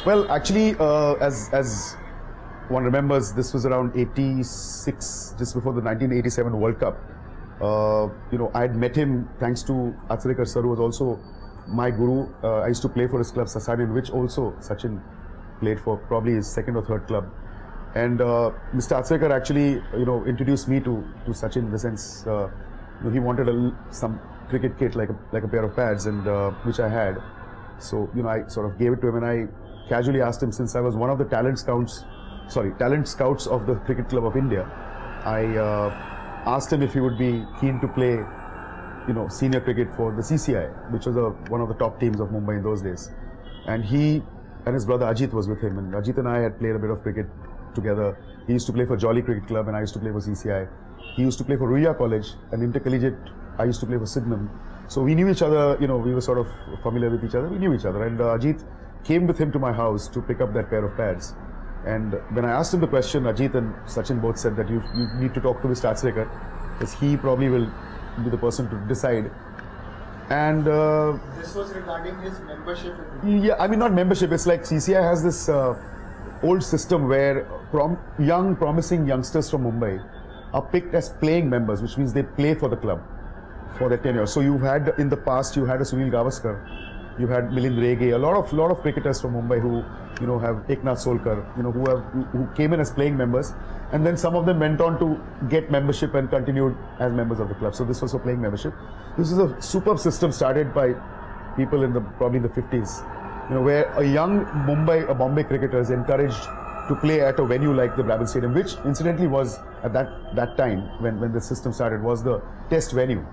Well, actually, as one remembers, this was around 86, just before the 1987 World Cup. I had met him thanks to Achrekar sir, who was also my guru. I used to play for his club, Sachin, which also Sachin played for, probably his second or third club. And Mr. Achrekar actually, introduced me to Sachin in the sense, he wanted some cricket kit, like a pair of pads, and which I had. So, I sort of gave it to him, and I casually asked him, since I was one of the talent scouts of the Cricket Club of India, I asked him if he would be keen to play, senior cricket for the CCI, which was one of the top teams of Mumbai in those days. And he and his brother Ajit was with him, and Ajit and I had played a bit of cricket together. He used to play for Jolly Cricket Club, and I used to play for CCI. He used to play for Ruia College, and intercollegiate I used to play for Sydenham. So we knew each other, we were sort of familiar with each other, we knew each other. And Ajit came with him to my house to pick up that pair of pads. And when I asked him the question, Ajit and Sachin both said that you need to talk to Mr. Achrekar, because he probably will be the person to decide. And this was regarding his membership? Yeah, I mean, not membership, it's like CCI has this old system where young, promising youngsters from Mumbai are picked as playing members, which means they play for the club for their tenure. So you've had, in the past, you had a Sunil Gavaskar, you had Milind Rege, a lot of cricketers from Mumbai who, have Eknath Solkar, who came in as playing members, and then some of them went on to get membership and continued as members of the club. So this was a playing membership. This is a superb system started by people probably in the 50s, where a young Bombay cricketer is encouraged to play at a venue like the Brabant Stadium, which incidentally was at that time when the system started, was the test venue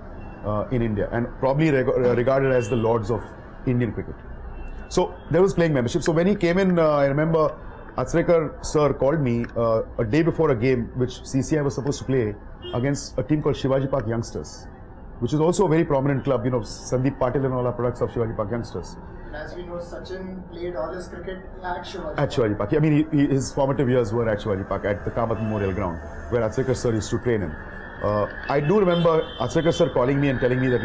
in India, and probably regarded as the lords of Indian cricket. So there was playing membership. So when he came in, I remember Achrekar sir called me a day before a game which CCI was supposed to play against a team called Shivaji Park Youngsters, which is also a very prominent club. Sandeep Patil and all are products of Shivaji Park Youngsters. As we know, Sachin played all his cricket at Shivaji Park. At Shivaji Park. I mean, his formative years were at Shivaji Park, at the Kamath Memorial Ground, where Achrekar sir used to train him. I do remember Achrekar sir calling me and telling me that,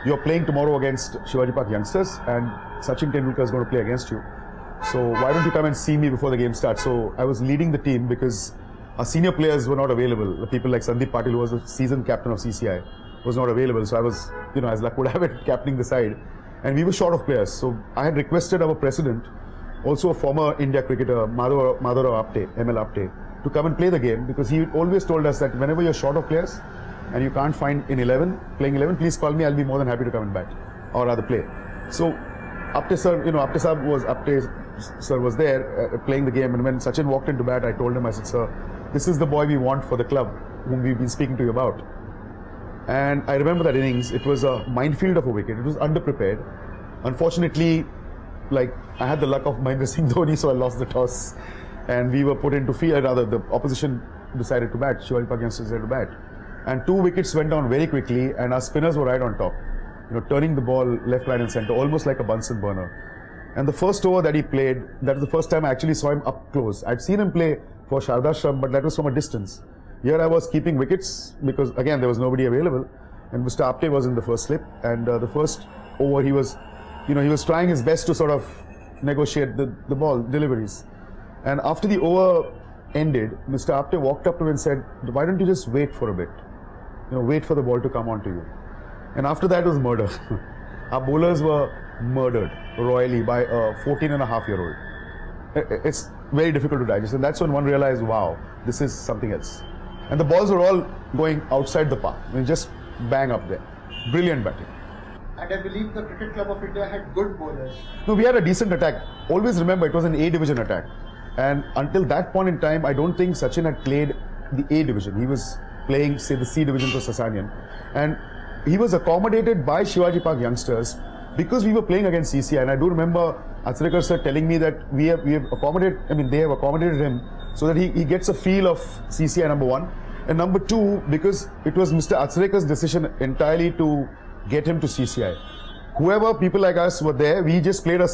you're playing tomorrow against Shivaji Park Youngsters, and Sachin Tendulkar is going to play against you. So why don't you come and see me before the game starts? So I was leading the team because our senior players were not available. The people like Sandeep Patil, who was the seasoned captain of CCI, was not available. So I was, as luck would have it, captaining the side. And we were short of players. So I had requested our president, also a former India cricketer, Madhav Apte, ML Apte, to come and play the game, because he always told us that whenever you're short of players and you can't find playing 11, please call me. I'll be more than happy to come and bat, or rather play. So Apte sir, Apte sir was there playing the game, and when Sachin walked into bat, I told him, I said, sir, this is the boy we want for the club, whom we've been speaking to you about. And I remember that innings. It was a minefield of a wicket. It was underprepared. Unfortunately, I had the luck of Mahendra Singh Dhoni, so I lost the toss, and we were put into field. Rather, the opposition decided to bat. Shivaji Park Youngsters decided to bat, and 2 wickets went down very quickly, and our spinners were right on top, turning the ball left, right, and centre, almost like a Bunsen burner. And the first over that he played, that was the first time I actually saw him up close. I'd seen him play for Shardashram, but that was from a distance. Here I was keeping wickets because, again, there was nobody available, and Mr. Apte was in the first slip. And the first over, he was trying his best to sort of negotiate the ball deliveries. And after the over ended, Mr. Apte walked up to him and said, "Why don't you just wait for a bit? Wait for the ball to come on to you." And after that was murder. Our bowlers were murdered royally by a 14-and-a-half-year-old. It's very difficult to digest, and that's when one realized, wow, this is something else. And the balls were all going outside the park. Just bang up there. Brilliant batting. And I believe the Cricket Club of India had good bowlers. No, we had a decent attack. Always remember, it was an A division attack. And until that point in time, I don't think Sachin had played the A division. He was playing, say, the C division for Sasanian. And he was accommodated by Shivaji Park Youngsters because we were playing against CCI. And I do remember Achrekar sir telling me that they have accommodated him so that he gets a feel of CCI, number one. And number two, because it was Mr. Achrekar's decision entirely to get him to CCI. Whoever people like us were there, we just played a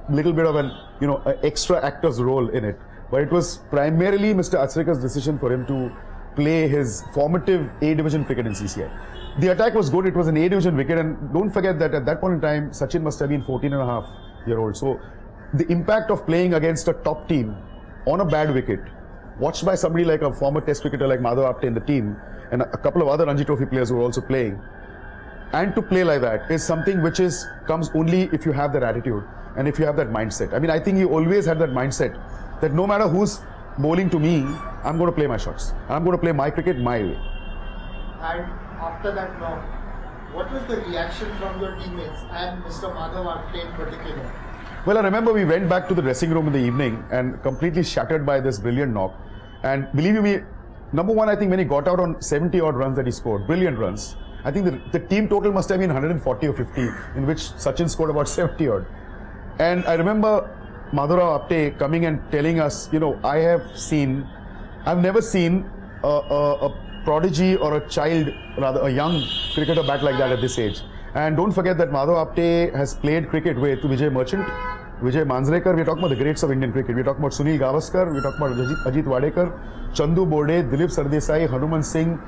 little bit of an extra actor's role in it. But it was primarily Mr. Achrekar's decision for him to play his formative A division cricket in CCI. The attack was good. It was an A division wicket, and don't forget that at that point in time, Sachin must have been 14-and-a-half-year-old. So the impact of playing against a top team on a bad wicket, watched by somebody like a former test cricketer like Madhav Apte in the team, and a couple of other Ranji Trophy players who are also playing, and to play like that is something which comes only if you have that attitude and if you have that mindset. I mean, I think he always had that mindset that no matter who's bowling to me, I'm going to play my shots. I'm going to play my cricket my way. And after that knock, what was the reaction from your teammates and Mr. Madhav Apte in particular? Well, I remember we went back to the dressing room in the evening and completely shattered by this brilliant knock. And believe you me, number one, I think when he got out on 70 odd runs that he scored, brilliant runs. I think the team total must have been 140 or 50, in which Sachin scored about 70 odd. And I remember Madhav Apte coming and telling us, you know, I've never seen a prodigy or a child, rather a young cricketer bat like that at this age. And don't forget that Madhav Apte has played cricket with Vijay Merchant, Vijay Manjrekar. We're talking about the greats of Indian cricket. We're talking about Sunil Gavaskar, we're talking about Ajit Wadekar, Chandu Borde, Dilip Sardesai, Hanuman Singh,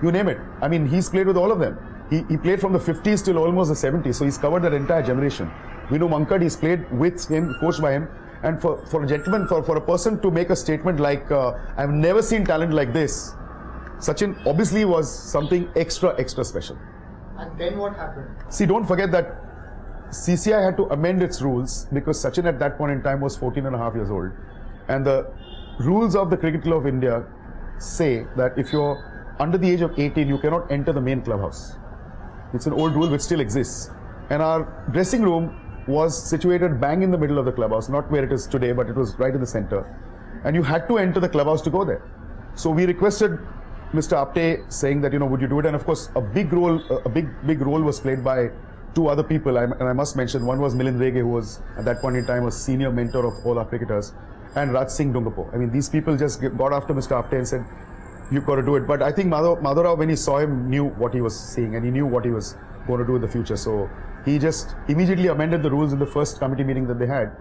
you name it. I mean, he's played with all of them. He played from the 50s till almost the 70s, so he's covered that entire generation. Vinu Mankad, he's played with him, coached by him. And for a gentleman, for a person to make a statement like, I've never seen talent like this, Sachin obviously was something extra special. And then what happened? See, don't forget that CCI had to amend its rules because Sachin at that point in time was 14 and a half years old. And the rules of the Cricket Club of India say that if you're under the age of 18, you cannot enter the main clubhouse. It's an old rule which still exists. And our dressing room was situated bang in the middle of the clubhouse, not where it is today, but it was right in the center. And you had to enter the clubhouse to go there. So we requested Mr. Apte saying that, you know, would you do it? And of course, a big role was played by two other people. And I must mention, one was Milind Rege, who was at that point in time a senior mentor of all our cricketers, and Raj Singh Dungapo. I mean, these people just got after Mr. Apte and said, you've got to do it. But I think Madhav, when he saw him, knew what he was seeing and he knew what he was going to do in the future. So he just immediately amended the rules in the first committee meeting that they had.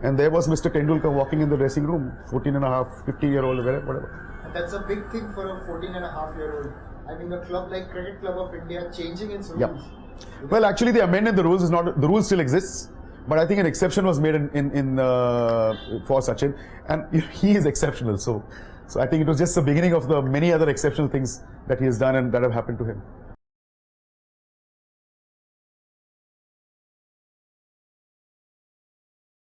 And there was Mr. Tendulkar walking in the dressing room, 14 and a half, 50-year-old, whatever. That's a big thing for a 14-and-a-half-year-old. I mean, a club like Cricket Club of India changing its rules. Yep. Well, actually, they amended the rules. The rule still exists, but I think an exception was made for Sachin, and he is exceptional. So I think it was just the beginning of the many other exceptional things that he has done and that have happened to him.